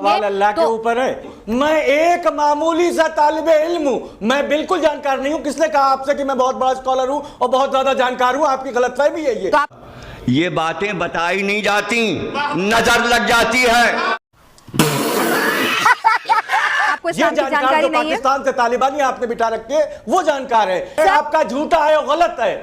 सवाल अल्लाह के ऊपर है। मैं एक मामूली सा तालिबे इल्म हूँ, मैं बिल्कुल जानकार नहीं हूँ। किसने कहा आपसे कि मैं बहुत बड़ा स्कॉलर हूँ और बहुत ज्यादा जानकार हूँ? आपकी गलतफहमी है ये। ये बातें बताई नहीं जाती, नजर लग जाती है। आपको ये जानकार जो पाकिस्तान से तालिबानी आपने बिठा रखे वो जानकार है। आपका झूठा है और गलत है।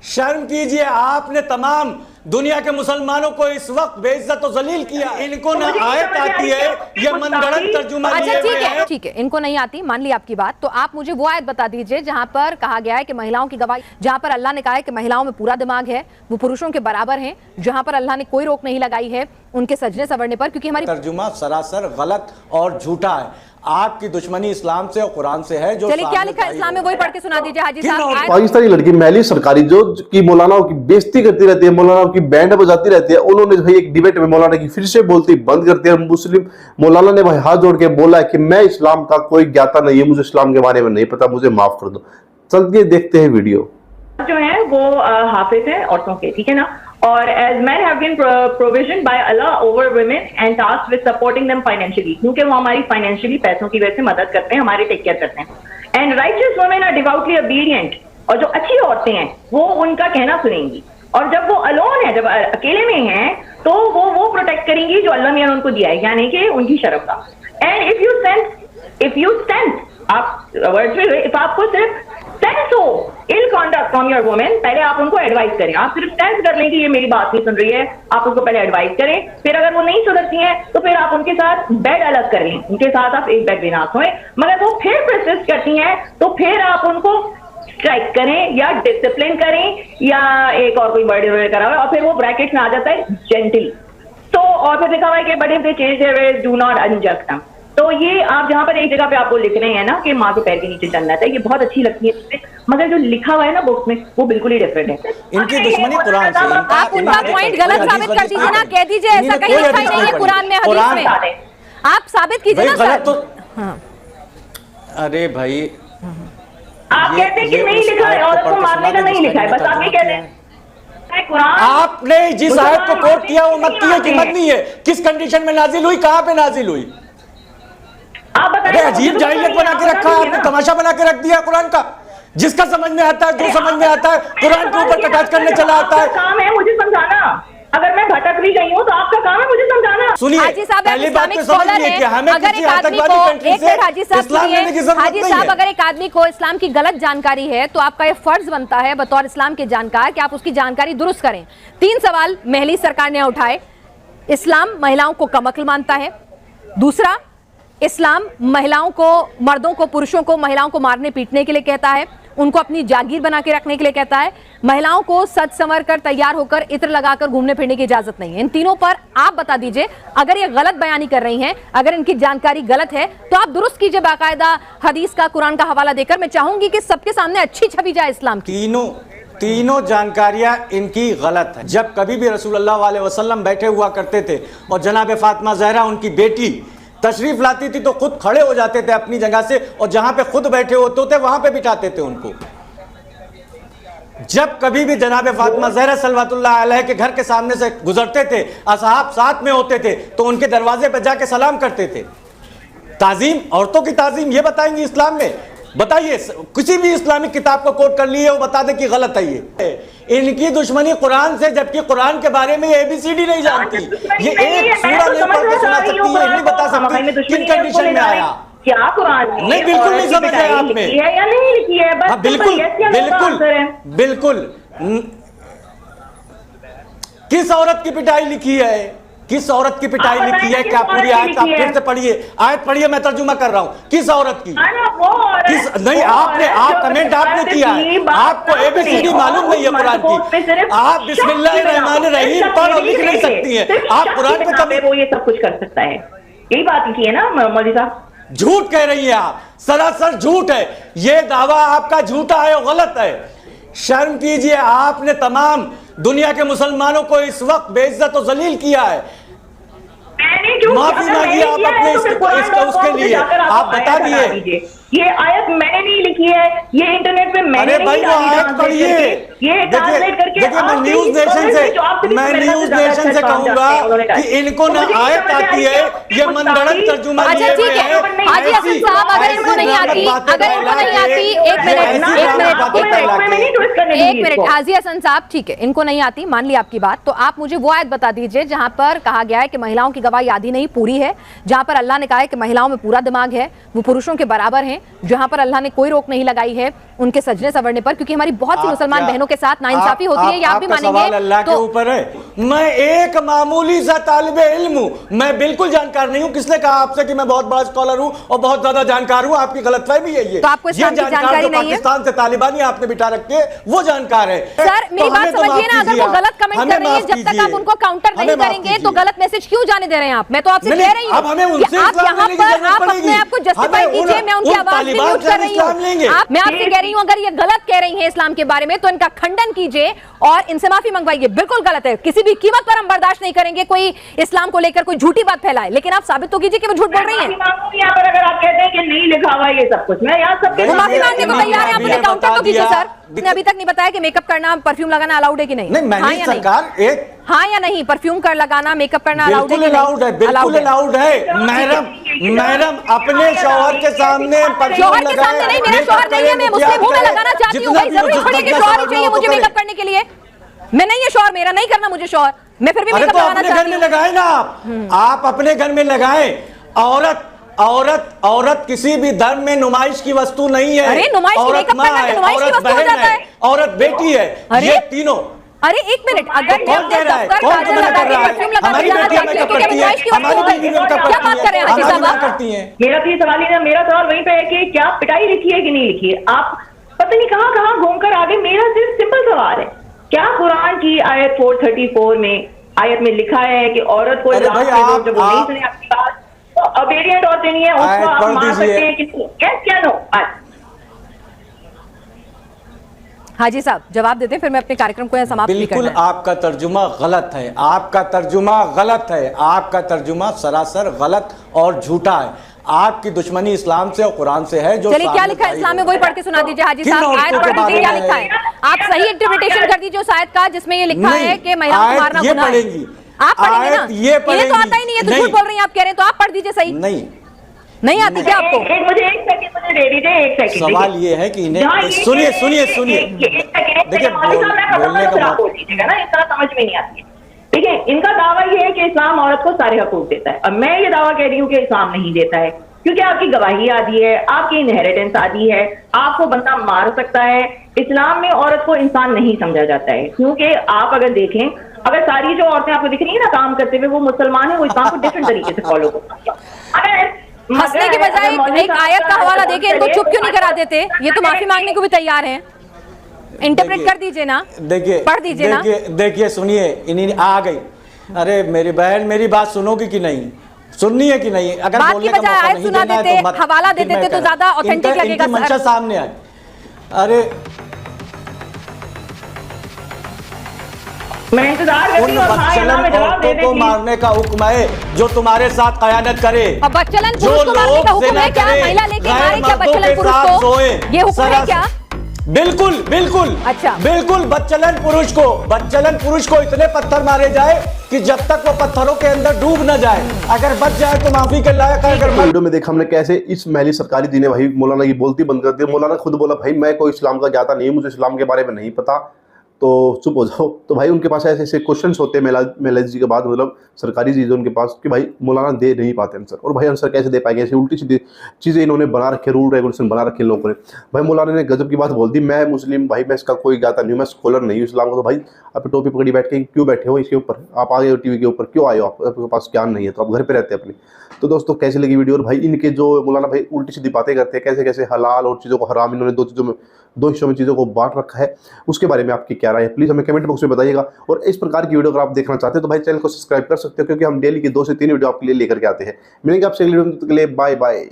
शर्म कीजिए, आपने तमाम दुनिया के मुसलमानों को इस वक्त बेइज्जत और जलील किया। इनको ना आयत आती है, ये मनगढ़ंत तर्जुमा लिए हुए हैं। ठीक है, इनको नहीं आती, मान ली आपकी बात। तो आप मुझे वो आयत बता दीजिए जहां पर कहा गया है कि महिलाओं की गवाही, जहां पर अल्लाह ने कहा है कि महिलाओं में पूरा दिमाग है, वो पुरुषों के बराबर हैं, जहां पर अल्लाह ने कोई रोक नहीं लगाई है उनके सजने संवरने पर, क्योंकि हमारी तर्जुमा सरासर गलत और झूठा है। आपकी दुश्मनी इस्लाम से और कुरान से है। जो चलिए, क्या लिखा है इस्लाम में वही पढ़ के सुना दीजिए हाजी साहब। पाकिस्तानी लड़की मैली सरकारी जो की मौलानाओं की बेइज्जती करती रहती है, मौलानाओं की बैंड बजाती रहती है, उन्होंने भाई एक डिबेट में मौलाना की फिर से बोलती बंद करती है। मुस्लिम मौलाना ने भाई हाथ जोड़ के बोला कि मैं इस्लाम का कोई ज्ञाता नहीं है, मुझे इस्लाम के बारे में नहीं पता, मुझे माफ कर दो। चलिए देखते हैं वीडियो। जो है वो हाफिज है औरतों के, ठीक है ना। और as man have been provision by Allah over women and tasked with supporting them financially, क्योंकि वो हमारी फाइनेंशियली पैसों की वजह से मदद करते हैं, हमारे टेक केयर करते हैं। And righteous women are devotedly obedient, और जो अच्छी औरतें हैं वो उनका कहना सुनेंगी। और जब वो अलोन है, जब अकेले में हैं, तो वो प्रोटेक्ट करेंगी जो अल्लाह मियां ने उनको दिया है, यानी कि उनकी शर्फ का। एंड इफ यू सेंस आप वर्ड्स में, इफ आपको सिर्फ सेंस हो इल कॉन्डक्ट फ्रॉम योर वुमेन, पहले आप उनको एडवाइस करें। आप सिर्फ सेंस कर लें कि ये मेरी बात नहीं सुन रही है, आप उनको पहले एडवाइस करें। फिर अगर वो नहीं सुधरती हैं तो फिर आप उनके साथ बेड अलग कर लें, उनके साथ आप एक बेड में ना सोएं। मगर वो फिर परसिस्ट करती हैं तो फिर आप उनको स्ट्राइक करें या डिसिप्लिन करें या एक और कोई वर्ड करा हुआ, और फिर वो ब्रैकेट में आ जाता है जेंटली। तो और फिर लिखा हुआ है कि but if they change their ways do not unjust them. तो ये आप जहां पर एक जगह पे आपको लिख रहे हैं ना कि माँ के पैर के नीचे जन्नत है, ये बहुत अच्छी लगती है, मगर जो लिखा हुआ है ना बुक्स में वो बिल्कुल ही डिफरेंट है। इनकी दुश्मनी कुरान से। आप उनका पॉइंट गलत साबित कर दीजिए ना, कह दीजिए ऐसा कहीं लिखा ही नहीं है कुरान में, हदीस में। आप साबित कीजिए ना सर। तो अरे भाई, आप कहते हैं कि नहीं लिखा है, औरत को मारने का नहीं लिखा है, बस आप ये कहते हैं। आपने जिस आयत को कोट किया वो मक्की है कि मदनी है? किस कंडीशन में नाजिल हुई, कहां पे नाजिल हुई? आप बताइए। अजीब जाहिलियत बना के रखा है आपने, तमाशा बना के रख दिया कुरान का। जिसका समझ में आता है, जो समझ में आता है, कुरान के ऊपर कटाक्ष करने चला आता है। काम है मुझे समझाना, अगर मैं भटक भी गई हूँ तो आपका काम है मुझे समझाना। सुनिए, पहली बात तो समझिए कि हमें किसी आतंकवादी कंट्री से इस्लाम लेने की जरूरत नहीं है। अगर एक आदमी को इस्लाम की गलत जानकारी है तो आपका ये फर्ज बनता है बतौर इस्लाम के जानकार कि आप उसकी जानकारी दुरुस्त करें। 3 सवाल महली सरकार ने उठाए। इस्लाम महिलाओं को कमअक्ल मानता है। दूसरा, इस्लाम महिलाओं को, मर्दों को, पुरुषों को महिलाओं को मारने पीटने के लिए कहता है, उनको अपनी जागीर बना के रखने के लिए कहता है। महिलाओं को सज संवर कर तैयार होकर इत्र लगाकर घूमने फिरने की इजाजत नहीं है। इन तीनों पर आप बता दीजिए, अगर ये गलत बयानी कर रही हैं, अगर इनकी जानकारी गलत है तो आप दुरुस्त कीजिए बाकायदा हदीस का, कुरान का हवाला देकर। मैं चाहूंगी कि सबके सामने अच्छी छवि जाए इस्लाम की। तीनों जानकारियां इनकी गलत है। जब कभी भी रसूलुल्लाह अलैहि वसल्लम बैठे हुआ करते थे और जनाब फातिमा ज़हरा उनकी बेटी तशरीफ लाती थी तो खुद खड़े हो जाते थे अपनी जगह से, और जहां पे खुद बैठे होते थे वहां पे बिठाते थे उनको। जब कभी भी जनाब फातिमा ज़हरा सल्लल्लाहु अलैहा के घर के सामने से गुजरते थे, असहाब साथ में होते थे, तो उनके दरवाजे पे जाके सलाम करते थे। ताजीम, औरतों की ताजीम ये बताएंगे इस्लाम में? बताइए, किसी भी इस्लामिक किताब को कोट कर लिए वो बता दे कि गलत है ये। इनकी दुश्मनी कुरान से, जबकि कुरान के बारे में ABCD नहीं जानती। ये एक सूरा नहीं पढ़ के सुना सकती है, नहीं बता सकती किन कंडीशन में आया। क्या कुरान नहीं, बिल्कुल नहीं समझ आया आपने या नहीं लिखी है? बस बिल्कुल बिल्कुल बिल्कुल। किस औरत की पिटाई लिखी है? किस औरत की पिटाई लिखी है? क्या पूरी आयत आप फिर से पढ़िए, आयत पढ़िए, मैं तर्जुमा कर रहा हूं। किस औरत की? किस? नहीं, आप कमेंट आपने किया है, आपको ABCD मालूम नहीं है कुरान की। आप बिस्मिल्लाहिर्रहमानिर्रहीम पढ़ और लिख नहीं सकती है। आप कुरान पे कभी वो ये सब कुछ कर सकता है, यही बात की है ना मौलवी साहब? झूठ कह रही है आप, सरासर झूठ है ये दावा आपका, झूठा है और गलत है। शर्म कीजिए, आपने तमाम दुनिया के मुसलमानों को इस वक्त बेइज्जत और जलील किया है। माफी मांगिए आप अपने उसके लिए। आप बता दिए ये आयत मैंने नहीं लिखी है, ये इंटरनेट पे मैंने अरे भाई वो आयत पढ़िए। ये ट्रांसलेट करके देखिए मैं न्यूज नेशन से कहूंगा कि इनको ना आयत आती है, ये मनगढ़ंत तर्जुमा अच्छा लिए ठीक हुए है हैं। हाजी हसन साहब, अगर इनको नहीं आती, एक मिनट हाजी हसन साहब, ठीक है इनको नहीं आती, मान ली आपकी बात, तो आप मुझे वो आयत बता दीजिए जहां पर कहा गया है कि महिलाओं की गवाही आधी नहीं पूरी है, जहां पर अल्लाह ने कहा है कि महिलाओं में पूरा दिमाग है, वो पुरुषों के बराबर हैं, जहां पर अल्लाह ने कोई रोक नहीं लगाई है उनके सजने संवरने पर, क्योंकि हमारी बहुत सी मुसलमान बहनों के साथ नाइंसाफी होती है, ये आप भी मानेंगे। अल्लाह के ऊपर है, मैं एक मामूली सा तालिबे इल्म हूं, मैं बिल्कुल जानकार नहीं हूं। किसने कहा आपसे कि मैं बहुत बड़ा स्कॉलर हूं और बहुत ज्यादा जानकार हूं? आपकी गलतफहमी है ये। तो आपको इस्लाम की जानकारी नहीं है? पाकिस्तान से तालिबानी आपने बिठा रखे वो जानकार है। सर मेरी बात समझिए ना, अगर वो गलत कमेंट कर रही है, जब तक आप उनको काउंटर नहीं करेंगे तो गलत मैसेज क्यों जाने दे रहे हैं आप? मैं तो आपसे कह रही हूं अब हमें उनसे कि आप यहाँ पर आप अपने आप को जस्टिफाई कीजिए, मैं उनकी आवाज नहीं म्यूट कर रही हूँ। मैं आपसे कह रही हूँ अगर ये गलत कह रही हैं इस्लाम के बारे में तो इनका खंडन कीजिए और इनसे माफी मंगवाइए। बिल्कुल गलत है, किसी भी कीमत पर हम बर्दाश्त नहीं करेंगे कोई इस्लाम को लेकर कोई झूठी बात फैलाए, लेकिन आप साबित तो कीजिए कि वो झूठ बोल रही हैं। यहाँ पर अगर आप कहते हैं कि नहीं लिखा हुआ ये सब कुछ, मैं यहाँ सब वो माफी मांगने को तैयार है, आप उन्हें काउंटर तो कीजिए। सर आपने अभी तक नहीं बताया कि मेकअप करना, परफ्यूम लगाना अलाउड है कि नहीं? हाँ या नहीं? हाँ या नहीं? परफ्यूम कर लगाना, मेकअप करना अलाउड है? अलाउड है, बिल्कुल अलाउड है। मैडम अपने शौहर के सामने शौहर के सामने नहीं, मेरा शौहर नहीं है, मैं मुस्लिम हूं, मैं लगाना चाहती हूँ भाई, जरूरी थोड़ी कि शौहर ही चाहिए मुझे मेकअप करने के लिए? मैं नहीं है शौहर मेरा, नहीं करना मुझे शौहर, मैं फिर भी मेकअप लगाना चाहती हूँ। अपने घर में लगाए ना आप अपने घर में लगाए। औरत किसी भी धर्म में नुमाइश की वस्तु नहीं है। अरे नुमाइश की मेकअप करना तो नुमाइश की वस्तु हो जाता है। औरत बेटी है, ये तीनों। अरे एक मिनट, अगर कौन कह रहा है? कौन मना कर रहा है? हमारी बेटियां मेकअप करती हैं, हमारी बीवी मेकअप क्या बात कर रहे हैं हाजी साहब? करती हैं। मेरा तो ये सवाल ही ना, मेरा सवाल वहीं पे है कि क्या पिटाई लिखी है कि नहीं लिखी है? आप पता नहीं कहाँ घूमकर आ गए। मेरा सिर्फ सिंपल सवाल है, क्या कुरान की आयत 434 में आयत में लिखा है कि औरत को जब वो नहीं सुने आपकी बात तो अबेडियंट औरतें नहीं है उसको आप मान सकते हैं कि क्या नो? हाजी साहब जवाब देते हैं, फिर मैं अपने कार्यक्रम को यहाँ समाप्त नहीं करना। बिल्कुल आपका तर्जुमा गलत है, आपका तर्जुमा गलत है, आपका तर्जुमा सरासर गलत और झूठा है। आपकी दुश्मनी इस्लाम से और कुरान से है। जो चलिए क्या लिखा है इस्लाम में वही पढ़ के सुना दीजिए हाजी साहब, आयत पढ़ दीजिए, क्या लिखा है? आप सही इंटरप्रिटेशन कर दीजिए उस आयत का जिसमें ये लिखा है कि महिलाओं को मारना गुनाह है। आप पढ़ेंगे ना? ये तो आता ही नहीं है, तो झूठ बोल रही हैं आप, कह रहे हैं तो आप पढ़ दीजिए। सही नहीं आती क्या आपको? मुझे एक सेकंड दे दीजिए, एक सेकंड। सवाल ये है कि इन्हें सुनिए देखिए बोलने का दीजिएगा ना, इस तरह समझ में नहीं आती है। ठीक है, इनका दावा ये है कि इस्लाम औरत को सारे हकूक देता है, और मैं ये दावा कह रही हूँ कि इस्लाम नहीं देता है, क्योंकि आपकी गवाही आदि है, आपकी इनहेरिटेंस आदि है, आपको बंदा मार सकता है। इस्लाम में औरत को इंसान नहीं समझा जाता है, क्योंकि आप अगर देखें, अगर सारी जो औरतें आपको दिख रही है ना काम करते हुए वो मुसलमान है, वो इस्लाम को डिफरेंट तरीके से फॉलो करती है। हंसने की बजाय एक आयत का हवाला देके इनको चुप क्यों नहीं करा देते? ये तो माफी मांगने को भी तैयार हैं। इंटरप्रेट कर दीजिए ना, देखिए पढ़ दीजिए ना। देखिए सुनिए, इन्हीं आ गई। अरे मेरी बहन मेरी बात सुनोगी कि नहीं, सुननी है कि नहीं? अगर बात की बजाय आयत सुना देते, हवाला दे देते तो ज्यादा ऑथेंटिक लगेगा। मंशा सामने आए। अरे मैं इंतजार करती हूं, औरतों को मारने का हुक्म है जो तुम्हारे साथ कयानत करे। अब बच्चलन पुरुष को मारने का हुक्म है क्या? महिला लेके मारे क्या बच्चलन पुरुष को? ये हुक्म है क्या? बिल्कुल अच्छा, बिल्कुल बच्चलन पुरुष को इतने पत्थर मारे जाए कि जब तक वो पत्थरों के अंदर डूब न जाए, अगर बच जाए तो माफी के लायक है। अगर वीडियो में देखा हमने कैसे इस महली सरकारी जी ने भाई मौलाना की बोलती बंद कर दी। मौलाना खुद बोला भाई मैं कोई इस्लाम का ज्ञाता नहीं, मुझे इस्लाम के बारे में नहीं पता, तो चुप हो जाओ। तो भाई उनके पास ऐसे ऐसे क्वेश्चंस होते हैं महला जी के बाद, मतलब सरकारी चीज़ें उनके पास कि भाई मौलाना दे नहीं पाते आंसर, और भाई आंसर कैसे दे पाएंगे? ऐसी उल्टी सीधी चीज़ें इन्होंने बना रखे, रूल रेगुलेशन बना रखे लोगों ने। भाई मौलाना ने गजब की बात बोल दी, मैं मुस्लिम भाई मैं इसका कोई ज्ञाता नहीं हूँ, मैं स्कॉलर नहीं हूँ इस्लाम का। तो भाई आप टोपी पकड़ी बैठ के क्यों बैठे हो इसके ऊपर? आप आ गए हो टीवी के ऊपर, क्यों आए हो? आपके पास ज्ञान नहीं है तो आप घर पर रहते हैं अपनी। तो दोस्तों कैसे लगी वीडियो? और भाई इनके जो मौलाना भाई उल्टी सीधी बातें करते हैं, कैसे कैसे हलाल और चीज़ों को हराम इन्होंने दो हिस्सों में चीज़ों को बांट रखा है, उसके बारे में आपकी क्या राय है प्लीज़ हमें कमेंट बॉक्स में बताइएगा। और इस प्रकार की वीडियो अगर आप देखना चाहते हैं तो भाई चैनल को सब्सक्राइब कर सकते हो, क्योंकि हम डेली की 2 से 3 वीडियो आपके लिए लेकर के आते हैं। मिलेंगे आपसे अगली वीडियो के लिए, बाय बाय।